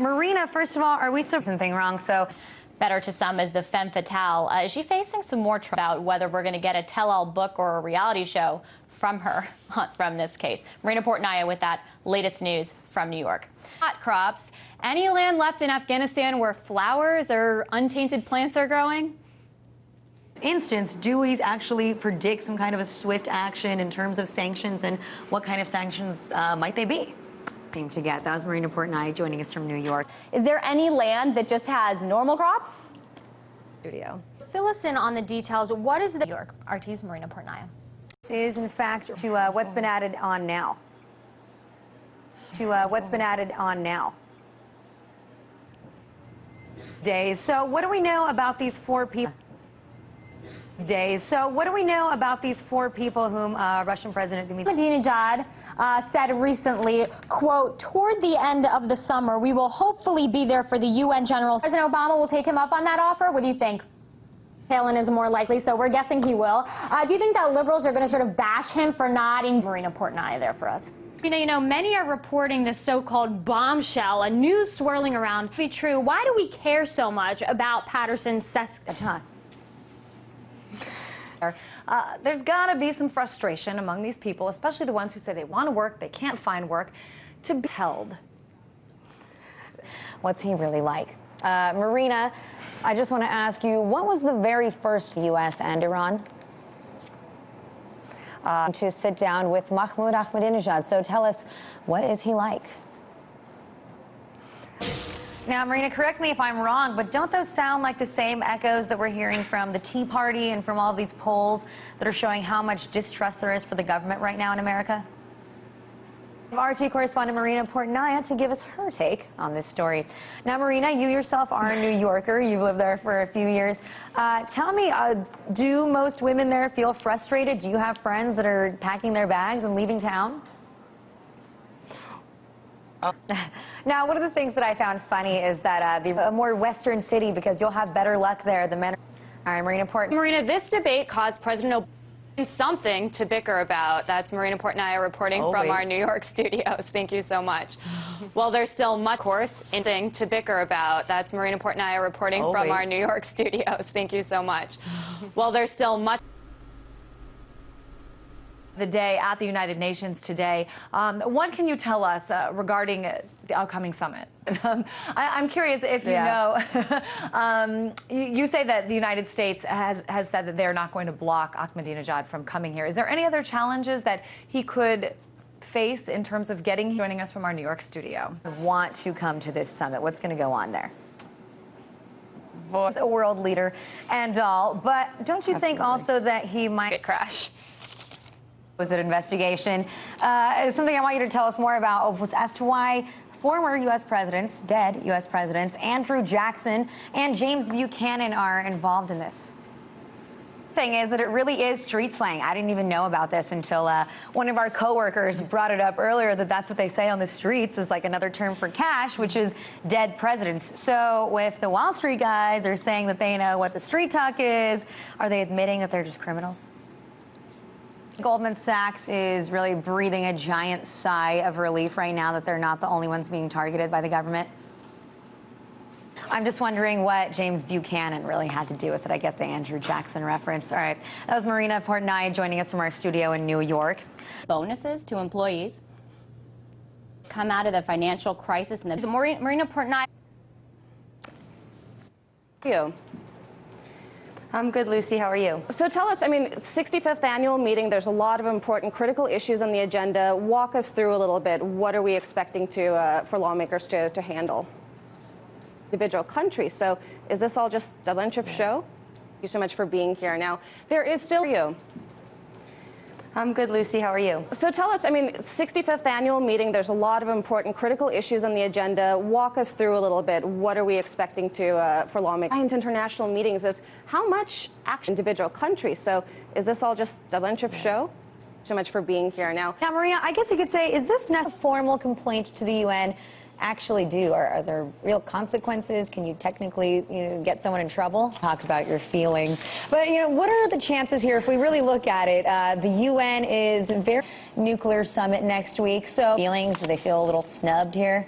Marina, first of all, are we still something wrong? So, better to some as the femme fatale. Is she facing some more about whether we're going to get a tell-all book or a reality show from her from this case? Marina Portnaya with that latest news from New York. Hot crops. Any land left in Afghanistan where flowers or untainted plants are growing? instance, do we actually predict some kind of a swift action in terms of sanctions, and what kind of sanctions might they be? To get. That was Marina Portnaya joining us from New York. Is there any land that just has normal crops? Studio. Fill us in on the details. What is the New York? RT's Marina Portnaya. This is, in fact, to what's been added on now. What's been added on now. Days. So what do we know about these four people? So what do we know about these four people whom Russian President Ahmadinejad said recently, quote, toward the end of the summer, we will hopefully be there for the UN General. President Obama will take him up on that offer. What do you think? Palin is more likely, so we're guessing he will. Do you think that liberals are going to sort of bash him for not in Marina Portnaya there for us? You know, many are reporting this so-called bombshell, a news swirling around. To be true, why do we care so much about Patterson's There's got to be some frustration among these people, especially the ones who say they want to work, they can't find work, to be held. What's he really like? Marina, I just want to ask you, what was the very first U.S. and Iran to sit down with Mahmoud Ahmadinejad? So tell us, what is he like? Now, Marina, correct me if I'm wrong, but don't those sound like the same echoes that we're hearing from the Tea Party and from all of these polls that are showing how much distrust there is for the government right now in America? RT correspondent Marina Portnaya to give us her take on this story. Now, Marina, you yourself are a New Yorker. You've lived there for a few years. Tell me, do most women there feel frustrated? Do you have friends that are packing their bags and leaving town? Now, one of the things that I found funny is that a more western city, because you'll have better luck there. The men. All right, Marina Portnaya. Marina, this debate caused President Obama something to bicker about. That's Marina Portnaya reporting from our New York studios. Thank you so much. Well, there's still much, of course, thing to bicker about. That's Marina Portnaya reporting from our New York studios. Thank you so much. Well, there's still much. The day at the United Nations today. What can you tell us regarding the upcoming summit? I'm curious if you know, you say that the United States has said that they're not going to block Ahmadinejad from coming here. Is there any other challenges that he could face in terms of joining us from our New York studio? Want to come to this summit? What's going to go on there? A world leader and all, but don't you think also that he might crash? Was it investigation? Something I want you to tell us more about was as to why former U.S. presidents, dead U.S. presidents, Andrew Jackson and James Buchanan are involved in this. Thing is that it really is street slang. I didn't even know about this until one of our coworkers brought it up earlier, that that's what they say on the streets, is like another term for cash, which is dead presidents. So if the Wall Street guys are saying that they know what the street talk is, are they admitting that they're just criminals? Goldman Sachs is really breathing a giant sigh of relief right now that they're not the only ones being targeted by the government. I'm just wondering what James Buchanan really had to do with it. I get the Andrew Jackson reference. All right. That was Marina Portnaya joining us from our studio in New York. Bonuses to employees come out of the financial crisis. And Marina Portnaya. You. I'm good, Lucy. How are you? So tell us, 65th annual meeting, there's a lot of important critical issues on the agenda. Walk us through a little bit. What are we expecting for lawmakers to handle? Individual countries. So is this all just a bunch of show? Thank you so much for being here. Now, there is still you. I'm good, Lucy. How are you? So tell us, 65th annual meeting, there's a lot of important critical issues on the agenda. Walk us through a little bit. What are we expecting for lawmakers? International meetings is how much action individual countries. So is this all just a bunch of show? So much for being here. Now, Marina, I guess you could say, is this not a formal complaint to the UN actually do? Are there real consequences? Can you technically, get someone in trouble? Talk about your feelings. But, what are the chances here if we really look at it? The UN is very nuclear summit next week. So feelings, do they feel a little snubbed here?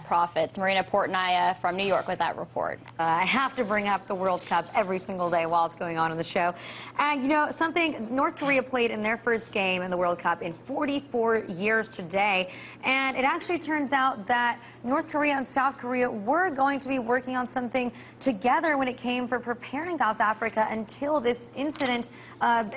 profits. Marina Portnaya from New York with that report. I have to bring up the World Cup every single day while it's going on the show. And you know something, North Korea played in their first game in the World Cup in 44 years today. And it actually turns out that North Korea and South Korea were going to be working on something together when it came for preparing South Africa until this incident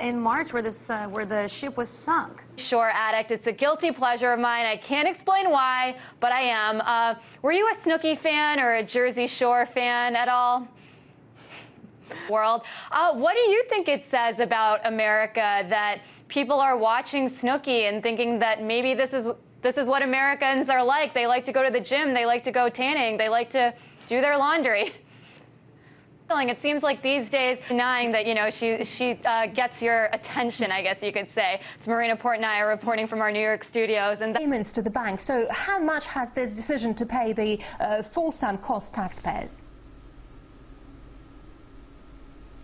in March where the ship was sunk. Shore addict. It's a guilty pleasure of mine. I can't explain why, but I am. Were you a Snooki fan or a Jersey Shore fan at all? World. What do you think it says about America that people are watching Snooki and thinking that maybe this is what Americans are like? They like to go to the gym. They like to go tanning. They like to do their laundry. It seems like these days, denying that, you know, she gets your attention, I guess you could say. It's Marina Portnaya reporting from our New York studios. And payments to the bank. So how much has this decision to pay the full sum cost taxpayers?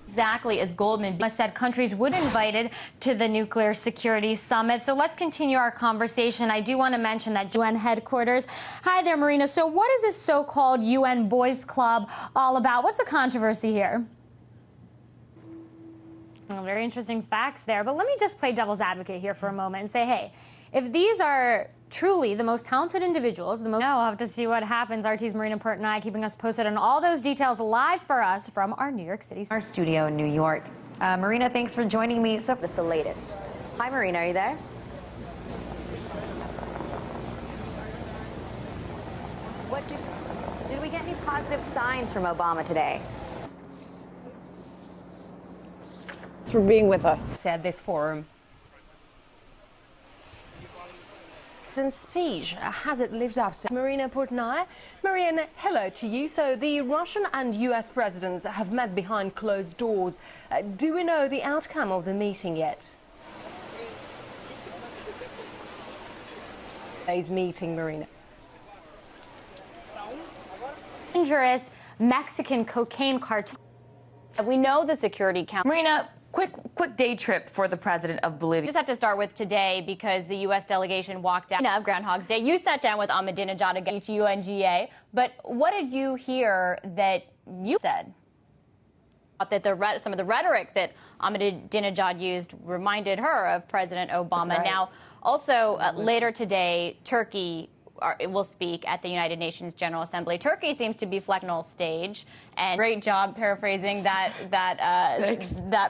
Exactly as Goldman said, countries would be invited to the Nuclear Security Summit. So let's continue our conversation. I do want to mention that UN headquarters. Hi there, Marina. So what is this so-called UN Boys Club all about? What's the controversy here? Well, very interesting facts there. But let me just play devil's advocate here for a moment and say, hey, if these are truly the most talented individuals, now we'll have to see what happens. RT's Marina Portnaya keeping us posted on all those details live for us from our New York City Our studio in New York. Marina, thanks for joining me. So it's the latest. Hi, Marina, are you there? Did we get any positive signs from Obama today? Thanks for being with us At this forum. Speech, has it lived up to Marina Portnaya? Marina, hello to you. So the Russian and US presidents have met behind closed doors. Do we know the outcome of the meeting yet? Today's meeting, Marina. dangerous Mexican cocaine cartel. We know the Security Council. Marina, quick day trip for the president of Bolivia. Just have to start with today because the U.S. delegation walked out of Groundhog's Day. You sat down with Ahmadinejad again, UNGA. But what did you hear that you said? That some of the rhetoric that Ahmadinejad used reminded her of President Obama. Right. Now, also later today, Turkey will speak at the United Nations General Assembly. Turkey seems to be flexible stage, and great job paraphrasing that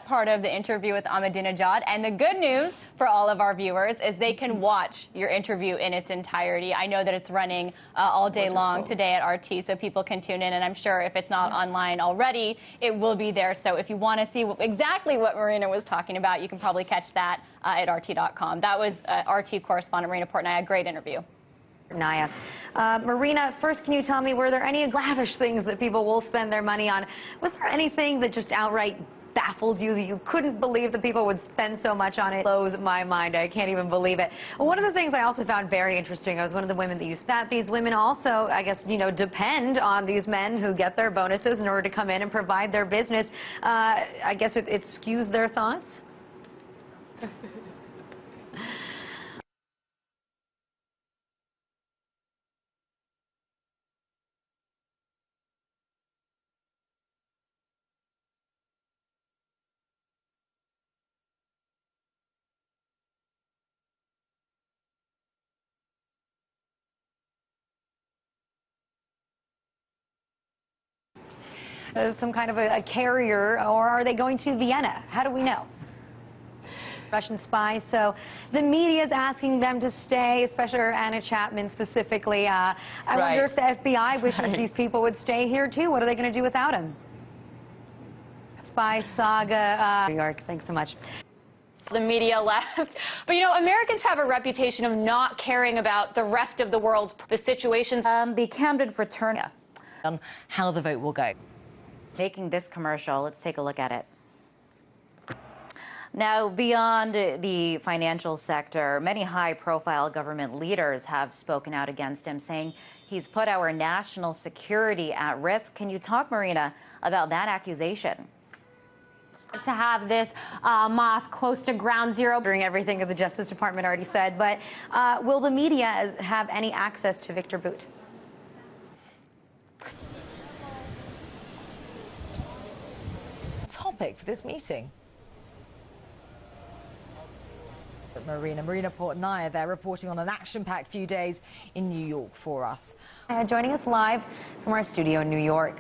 part of the interview with Ahmadinejad. And the good news for all of our viewers is they can watch your interview in its entirety. I know that it's running all day long today at RT, so people can tune in, and I'm sure if it's not online already, it will be there. So if you want to see exactly what Marina was talking about, you can probably catch that at RT.com. That was RT correspondent Marina Portnaya. Great interview. Naya. Marina, first, can you tell me, were there any lavish things that people will spend their money on? Was there anything that just outright baffled you, that you couldn't believe that people would spend so much on it? It blows my mind. I can't even believe it. Well, one of the things I also found very interesting, I was one of the women that used that these women also, I guess, you know, depend on these men who get their bonuses in order to come in and provide their business. I guess it skews their thoughts. Some kind of a carrier, or are they going to Vienna? How do we know? Russian spies. So the media is asking them to stay, especially Anna Chapman specifically. I wonder if the FBI wishes these people would stay here too. What are they going to do without him? Spy saga. New York. Thanks so much. The media left. But, you know, Americans have a reputation of not caring about the rest of the world's situations. The Camden fraternity. How the vote will go. Making this commercial, let's take a look at it. Now, beyond the financial sector, many high-profile government leaders have spoken out against him, saying he's put our national security at risk. Can you talk, Marina, about that accusation? To have this mosque close to ground zero. During everything that the Justice Department already said, but will the media have any access to Victor Bout? topic for this meeting. Marina Portnaya there reporting on an action-packed few days in New York for us. Joining us live from our studio in New York.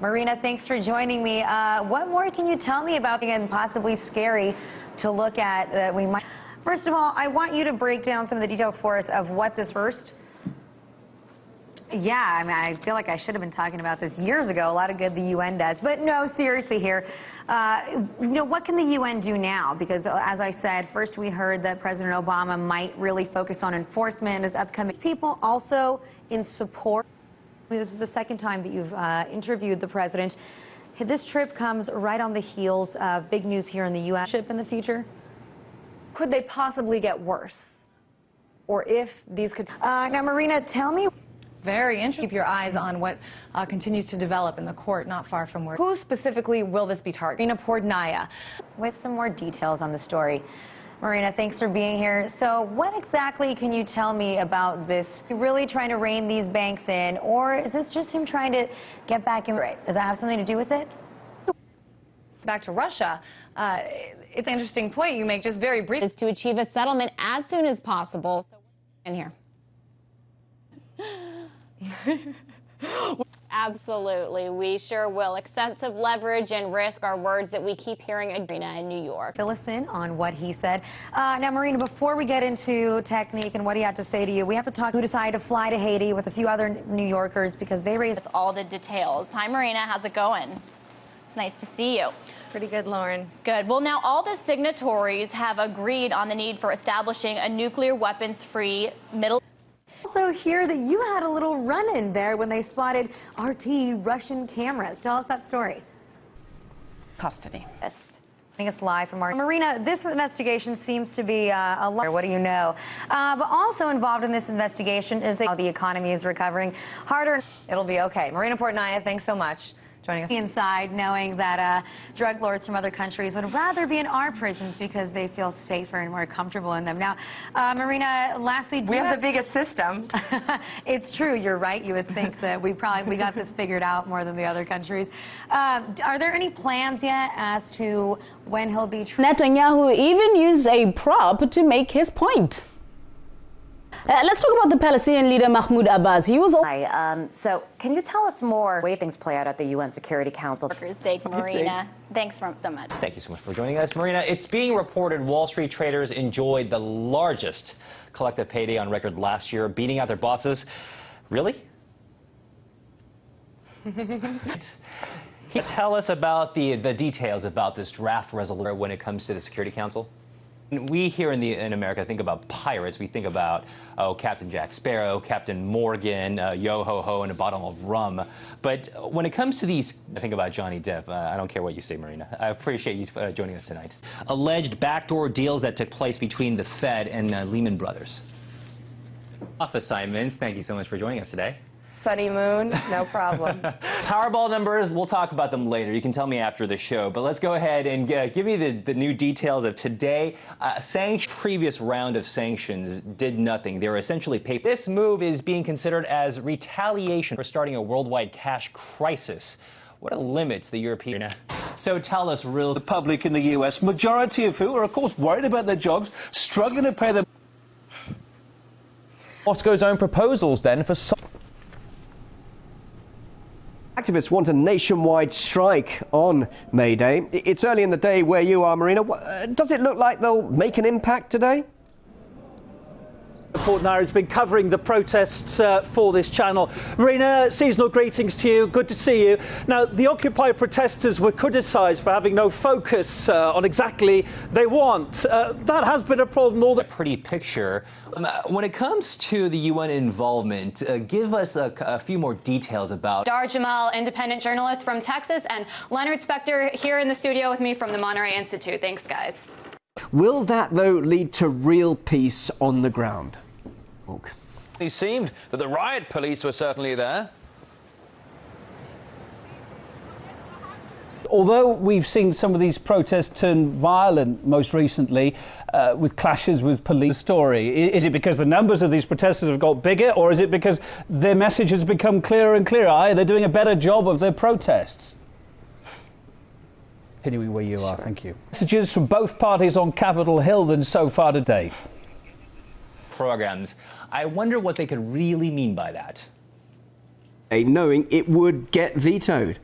Marina, thanks for joining me. What more can you tell me about being possibly scary to look at that we might... First of all, I want you to break down some of the details for us of what this first... Yeah, I mean, I feel like I should have been talking about this years ago. A lot of good the UN does. But no, seriously here, what can the UN do now? Because as I said, first we heard that President Obama might really focus on enforcement as upcoming people also in support. This is the second time that you've interviewed the president. This trip comes right on the heels of big news here in the U.S. in the future. Could they possibly get worse? Or if these could... Now, Marina, tell me... Very interesting. Keep your eyes on what continues to develop in the court not far from where. Who specifically will this be targeting? Marina Portnaya. With some more details on the story. Marina, thanks for being here. So what exactly can you tell me about this? Really trying to rein these banks in, or is this just him trying to get back in? Does that have something to do with it? Back to Russia. It's an interesting point you make, just very brief. Is to achieve a settlement as soon as possible. So in here. Absolutely. We sure will. Extensive leverage and risk are words that we keep hearing in Marina in New York. Fill us in on what he said. Now, Marina, before we get into technique and what he had to say to you, we have to talk who decided to fly to Haiti with a few other New Yorkers because they raised... With all the details. Hi, Marina. How's it going? It's nice to see you. Pretty good, Lauren. Good. Well, now all the signatories have agreed on the need for establishing a nuclear weapons-free Middle... Also hear that you had a little run-in there when they spotted RT Russian cameras. Tell us that story. Custody. Yes. Joining us live from our... Marina, this investigation seems to be a lot. What do you know? But also involved in this investigation is how the economy is recovering harder. It'll be okay. Marina Portnaya, thanks so much. Joining us. Inside, knowing that drug lords from other countries would rather be in our prisons because they feel safer and more comfortable in them. Now, Marina, lastly, we have the biggest system. It's true. You're right. You would think that we got this figured out more than the other countries. Are there any plans yet as to when he'll be? Netanyahu even used a prop to make his point. Let's talk about the Palestinian leader Mahmoud Abbas. He was... Hi, so can you tell us more way things play out at the UN Security Council? For his sake, Marina. Thanks so much. Thank you so much for joining us, Marina. It's being reported Wall Street traders enjoyed the largest collective payday on record last year, beating out their bosses. Really? Tell us about the details about this draft resolution when it comes to the Security Council. We here in America think about pirates. We think about, Captain Jack Sparrow, Captain Morgan, yo-ho-ho, and a bottle of rum. But when it comes to these, I think about Johnny Depp. I don't care what you say, Marina. I appreciate you joining us tonight. Alleged backdoor deals that took place between the Fed and Lehman Brothers. Off assignments. Thank you so much for joining us today. Sunny moon, no problem. Powerball numbers, we'll talk about them later. You can tell me after the show. But let's go ahead and give me the new details of today. Previous round of sanctions did nothing. They were essentially paid. This move is being considered as retaliation for starting a worldwide cash crisis. What are limits the European... So tell us real... The public in the US, majority of who are, of course, worried about their jobs, struggling to pay their... Moscow's own proposals, then, for... Activists want a nationwide strike on May Day. It's early in the day where you are, Marina. Does it look like they'll make an impact today? Portnaya has been covering the protests for this channel. Marina, seasonal greetings to you. Good to see you. Now, the Occupy protesters were criticised for having no focus on exactly they want. That has been a problem. All the pretty picture. When it comes to the UN involvement, give us a few more details about... Dar Jamal, independent journalist from Texas, and Leonard Spector here in the studio with me from the Monterey Institute. Thanks, guys. Will that, though, lead to real peace on the ground? It seemed that the riot police were certainly there. Although we've seen some of these protests turn violent most recently with clashes with police, is it because the numbers of these protesters have got bigger, or is it because their message has become clearer and clearer? They're doing a better job of their protests. Continuing where you are, thank you. Messages from both parties on Capitol Hill then so far today. Programs. I wonder what they could really mean by that. Knowing it would get vetoed.